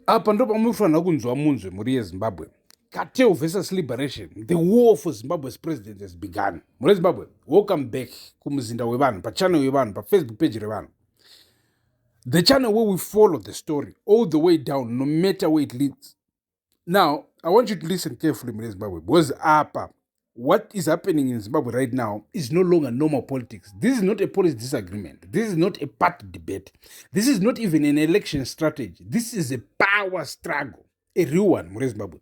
Apa ndo pamufanira kunzwa munzwe muri yeZimbabwe. Cartel versus liberation. The war for Zimbabwe's president has begun. Muri Zimbabwe, welcome back kumuzinda wevanhu, pachannel yevanhu, pafacebook page revanhu. The channel where we follow the story all the way down, no matter where it leads. Now, I want you to listen carefully, muri Zimbabwe, because apa, what is happening in Zimbabwe right now is no longer normal politics. This is not a policy disagreement. This is not a party debate. This is not even an election strategy. This is a power struggle, a real one, muri Zimbabwe.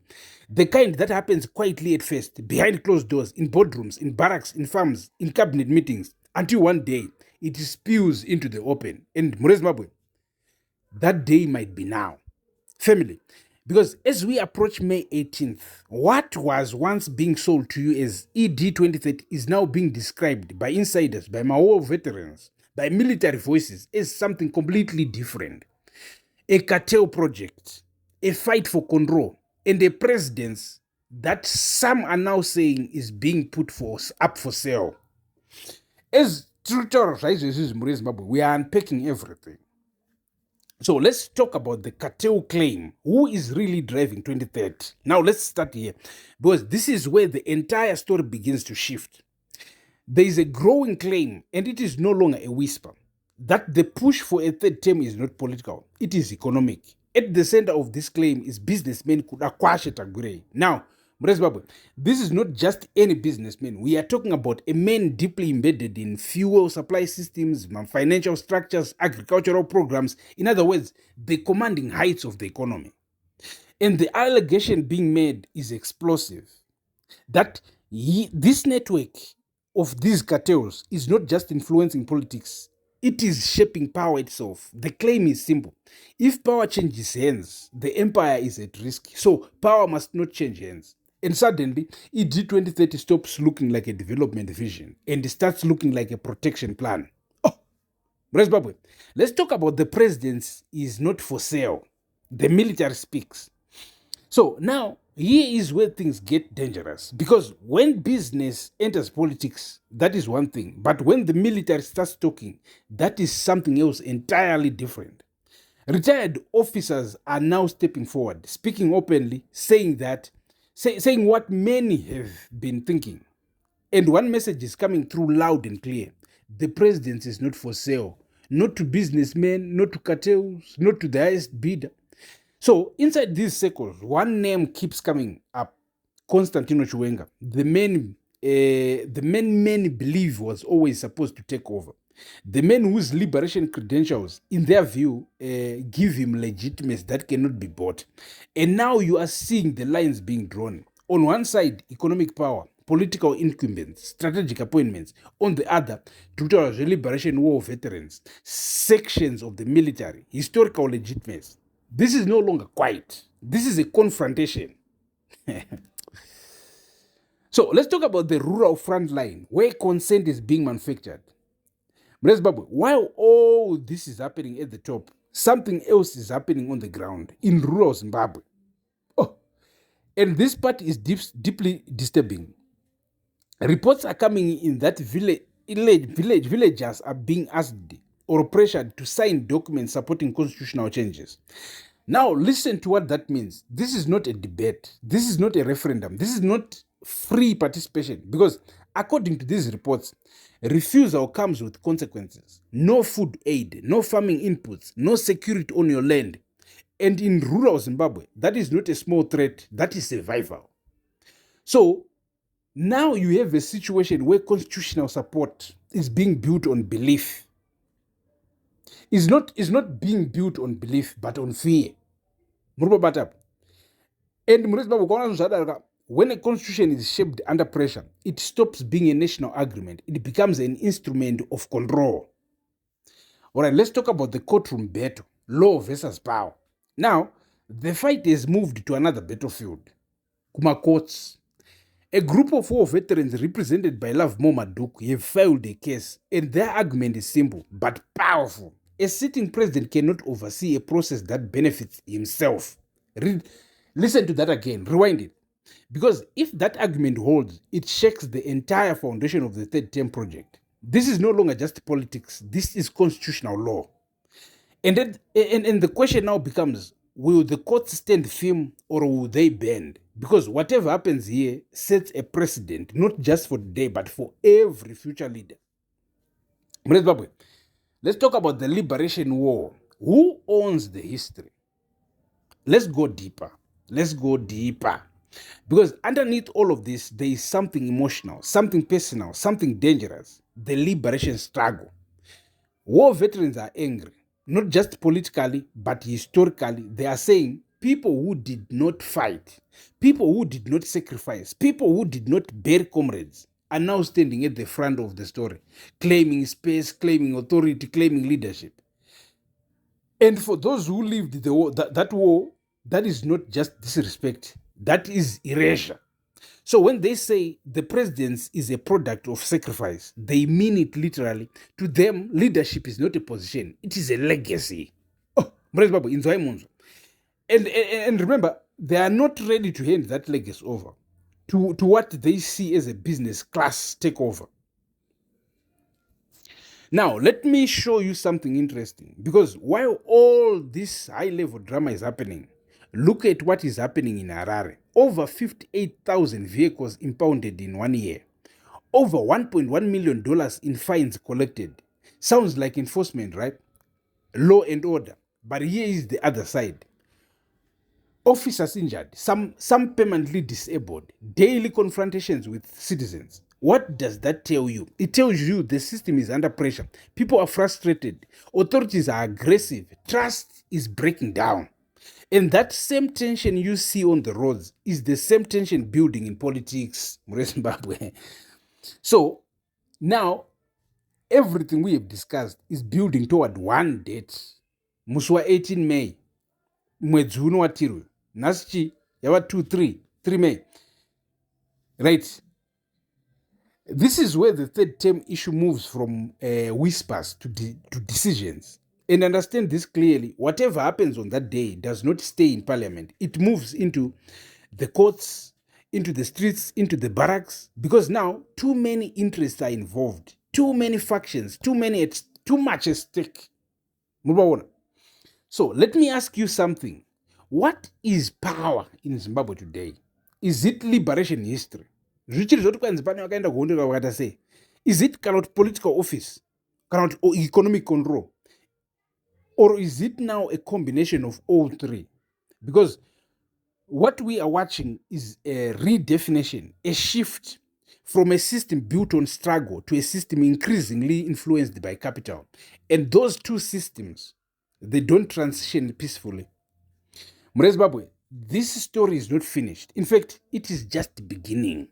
The kind that happens quietly at first, behind closed doors, in boardrooms, in barracks, in farms, in cabinet meetings, until one day it spills into the open. And muri Zimbabwe, that day might be now. Family. Because as we approach May 18th, what was once being sold to you as ED 2030 is now being described by insiders, by Ma1 veterans, by military voices as something completely different. A cartel project, a fight for control, and a precedence that some are now saying is being put up for sale. As truth we are unpacking everything. So let's talk about the cartel claim. Who is really driving 2030? Now let's start here, because this is where the entire story begins to shift. There is a growing claim, and it is no longer a whisper, that the push for a third term is not political, it is economic. At the center of this claim is businessman Kudakwashe Tagure. Now, this is not just any businessman. We are talking about a man deeply embedded in fuel supply systems, financial structures, agricultural programs. In other words, the commanding heights of the economy. And the allegation being made is explosive. That this network of these cartels is not just influencing politics, it is shaping power itself. The claim is simple. If power changes hands, the empire is at risk. So power must not change hands. And suddenly, ED 2030 stops looking like a development vision and starts looking like a protection plan. Oh, Zimbabwe, let's talk about the president's is not for sale. The military speaks. So now, here is where things get dangerous. Because when business enters politics, that is one thing. But when the military starts talking, that is something else entirely different. Retired officers are now stepping forward, speaking openly, saying what many have been thinking. And one message is coming through loud and clear. The presidency is not for sale. Not to businessmen, not to cartels, not to the highest bidder. So inside these circles, one name keeps coming up. Constantino Chiwenga, the man many believe was always supposed to take over. The man whose liberation credentials, in their view, give him legitimacy that cannot be bought. And now you are seeing the lines being drawn. On one side, economic power, political incumbents, strategic appointments. On the other, total liberation war veterans, sections of the military, historical legitimacy. This is no longer quiet. This is a confrontation. So let's talk about the rural front line, where consent is being manufactured. While all this is happening at the top, something else is happening on the ground in rural Zimbabwe. Oh, and this part is deeply disturbing. Reports are coming in that villagers are being asked or pressured to sign documents supporting constitutional changes. Now, listen to what that means. This is not a debate. This is not a referendum. This is not free participation, because according to these reports, refusal comes with consequences. No food aid, no farming inputs, no security on your land. And in rural Zimbabwe, that is not a small threat, that is survival. So now you have a situation where constitutional support is being built on belief. It's not being built on belief, but on fear. And when a constitution is shaped under pressure, it stops being a national agreement. It becomes an instrument of control. All right, let's talk about the courtroom battle, law versus power. Now, the fight has moved to another battlefield, Kuma courts. A group of war veterans represented by Love Momaduk have filed a case, and their argument is simple but powerful. A sitting president cannot oversee a process that benefits himself. Listen to that again, rewind it. Because if that argument holds, it shakes the entire foundation of the third term project. This is no longer just politics, this is constitutional law. And the question now becomes, will the courts stand firm or will they bend? Because whatever happens here sets a precedent, not just for today, but for every future leader. Let's talk about the liberation war. Who owns the history? Let's go deeper. Let's go deeper. Because underneath all of this, there is something emotional, something personal, something dangerous. The liberation struggle. War veterans are angry, not just politically, but historically. They are saying people who did not fight, people who did not sacrifice, people who did not bury comrades are now standing at the front of the story, claiming space, claiming authority, claiming leadership. And for those who lived the war, that war, that is not just disrespect, that is erasure. So when they say the presidency is a product of sacrifice, they mean it literally. To them, leadership is not a position, it is a legacy. Oh, Inzwai Ma1. And remember, they are not ready to hand that legacy over to what they see as a business class takeover. Now, let me show you something interesting. Because while all this high-level drama is happening, look at what is happening in Harare. Over 58,000 vehicles impounded in 1 year. Over $1.1 million in fines collected. Sounds like enforcement, right? Law and order. But here is the other side. Officers injured, some permanently disabled, daily confrontations with citizens. What does that tell you? It tells you the system is under pressure. People are frustrated. Authorities are aggressive. Trust is breaking down. And that same tension you see on the roads is the same tension building in politics. Zimbabwe. So now everything we have discussed is building toward one date. Muswa 18 May. Mwedzi uno watirwe. Nasichi yava 3 May. Right. This is where the third term issue moves from whispers to decisions. And understand this clearly, whatever happens on that day does not stay in parliament. It moves into the courts, into the streets, into the barracks, because now too many interests are involved, too many factions, too much at stake. So let me ask you something. What is power in Zimbabwe today? Is it liberation history? Is it political office, or economic control? Or is it now a combination of all three? Because what we are watching is a redefinition, a shift from a system built on struggle to a system increasingly influenced by capital. And those two systems, they don't transition peacefully. Zimbabwe, this story is not finished. In fact, it is just beginning.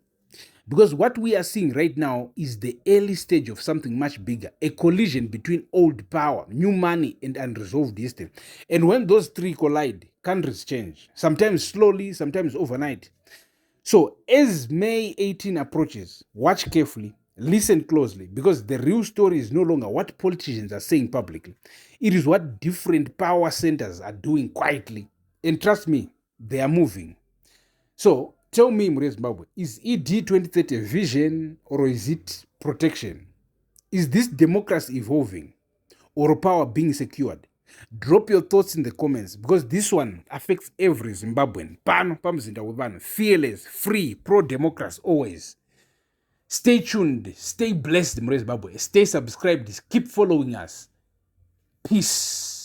Because what we are seeing right now is the early stage of something much bigger, a collision between old power, new money, and unresolved history. And when those three collide, countries change, sometimes slowly, sometimes overnight. So as May 18 approaches, watch carefully, listen closely, because the real story is no longer what politicians are saying publicly. It is what different power centers are doing quietly. And trust me, they are moving. So tell me, Zimbabwe, is ED 2030 vision or is it protection? Is this democracy evolving or power being secured? Drop your thoughts in the comments, because this one affects every Zimbabwean. Fearless, free, pro-democracy always. Stay tuned, stay blessed, Zimbabwe. Stay subscribed, keep following us. Peace.